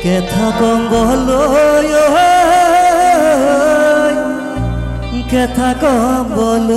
কেথা কম বলয় কেথা কম বল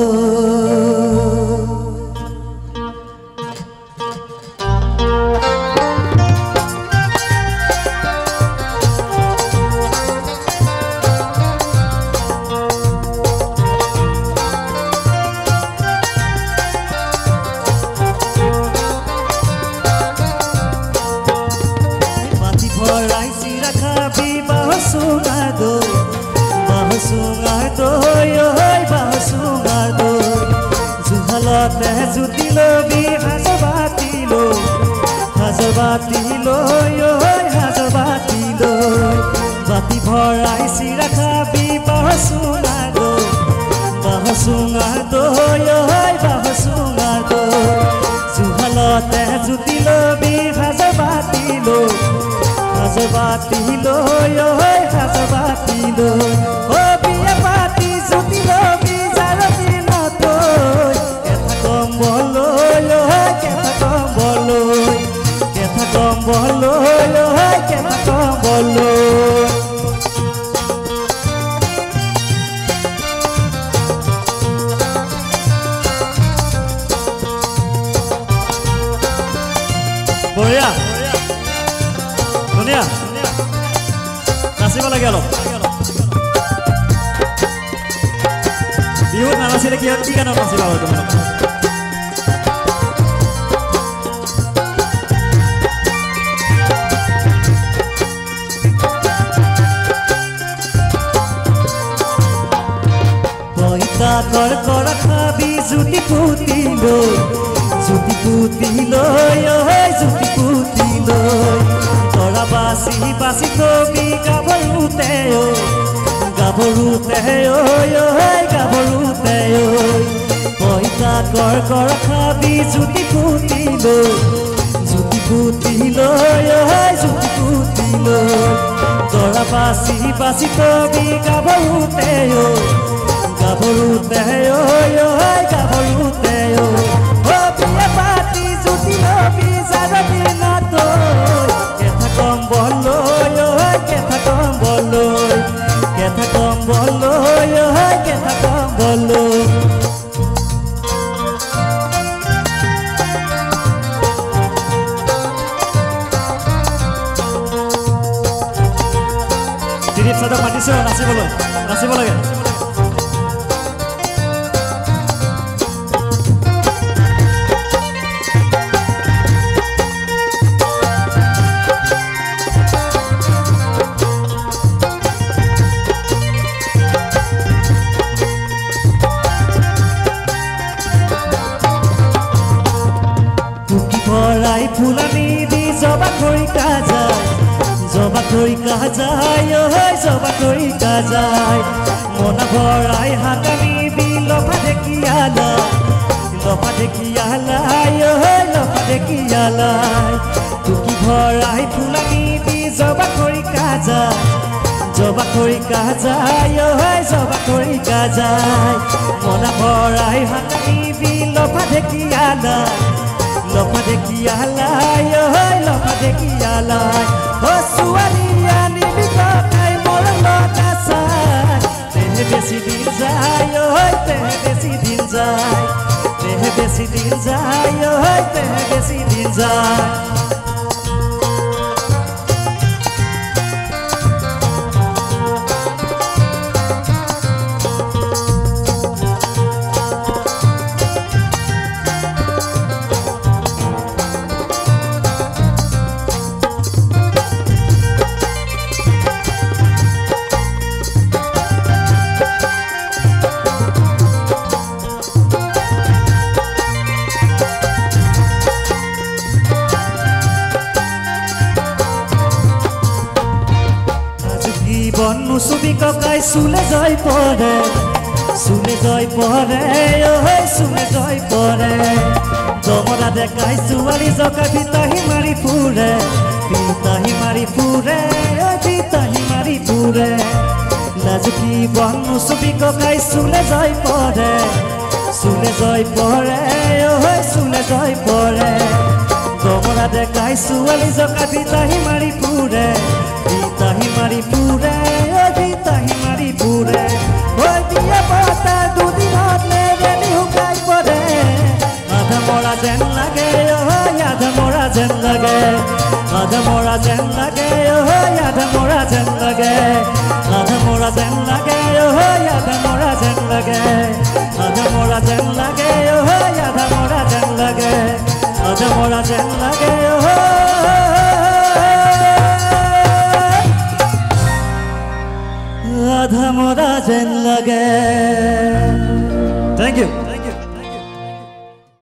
জুতিলবি হাজবাতিলো হাজবাতিলো হাজবাতিলো বাতি ভৰাই চিৰা খাবি বাহচুঙাৰ দৈ বাহচুঙাৰ দৈ জুহালতে জুতিলবি হাজবাতিলো হাজবাতিলো হাজবাতিলো অ বিয়া পাতি জুতিলবি জাৰতি নতৈ কেথা কম বলয় কেথা কম বলয় কেথা কম বলয় কেথা কম বলয় বঢ়িয়া ধুনীয়া নাচিব লাগে অলপ বিহুত নানাচিলে কি কি গানত নাচিবা বাৰু তোমালোক পইতা কৰ কৰ খাবি জুতি পুতিলৈ জুতি পুতিলৈ জুতি পুতিলৈ তৰা বাচি বাচি থবি গাভৰুতে গাভৰুতে গাভৰুতে পইতা কৰ কৰ খাবি জুতি পুতিলৈ জুতি পুতিলৈ জুতি পুতিলৈ তৰা বাচি বাচি থবি গাভৰুতে গাভৰুতে গাভৰুতে অ বিয়া পাতি জুতি লবি জাৰতি নতৈ কেথা কম বলয় কেথা কম বলয় কেথা কম বলয় কেথা কম বলয় দিলীপ চাদক মাতিছো নাচিব লাগে ভৰাই ফুলানি দি জবা খৰিকা যায় জবা খৰিকা যায় জবা খৰিকা যায় মনা ভৰাই হাতানি দি লফা ঢেকিয়ালা লফা ঢেকিয়ালাই লফা ঢেকিয়ালাই টুকি ভৰাই ফুলানি দি জবা খৰিকা যায় জবা খৰিকা যায় জবা খৰিকা যায় মনা ভৰাই হাতানি দি লফা ঢেকিয়ালা লফা ঢেকিয়ালাই লফা ঢেকিয়ালাই অ ছোৱালী আনিবি ককাই মোৰ লতা চাই তেহে বেছি দিন যায় তেহে বেছি দিন যায় তেহে বেছি দিন যায় তেহে বেছি দিন যায় নুচুবি ককাই চুলে জয় পৰে চুলে জয় পৰে চুলে জয় পৰে জমৰা দেখাই ছোৱালী জকা ভিতাহি মাৰি ফুৰে ভিতাহি মাৰি ফুৰে ভিতাহি মাৰি ফুৰে লাজুকি বন নুচুবি ককাই চুলে জয় পৰে চুলে জয় পৰে চুলে জয় পৰে জমৰা দেখাই ছোৱালী জকা ভিতাহি মাৰি ফুৰে ভিতাহি মাৰি ফুৰে ভিতাহি মাৰি ফুৰে ঐ বিয়া পতা দুদিনত নেৰেলি শুকাই পৰে আধা মৰা যেন লাগে আধা মৰা যেন লাগে আধা মৰা যেন লাগে আধা মৰা যেন লাগে আধা মৰা যেন লাগে আধা মৰা যেন লাগে আধা মৰা যেন লাগে আধা মৰা যেন লাগে আধা মৰা যেন লাগে আধা মৰা যেন লাগে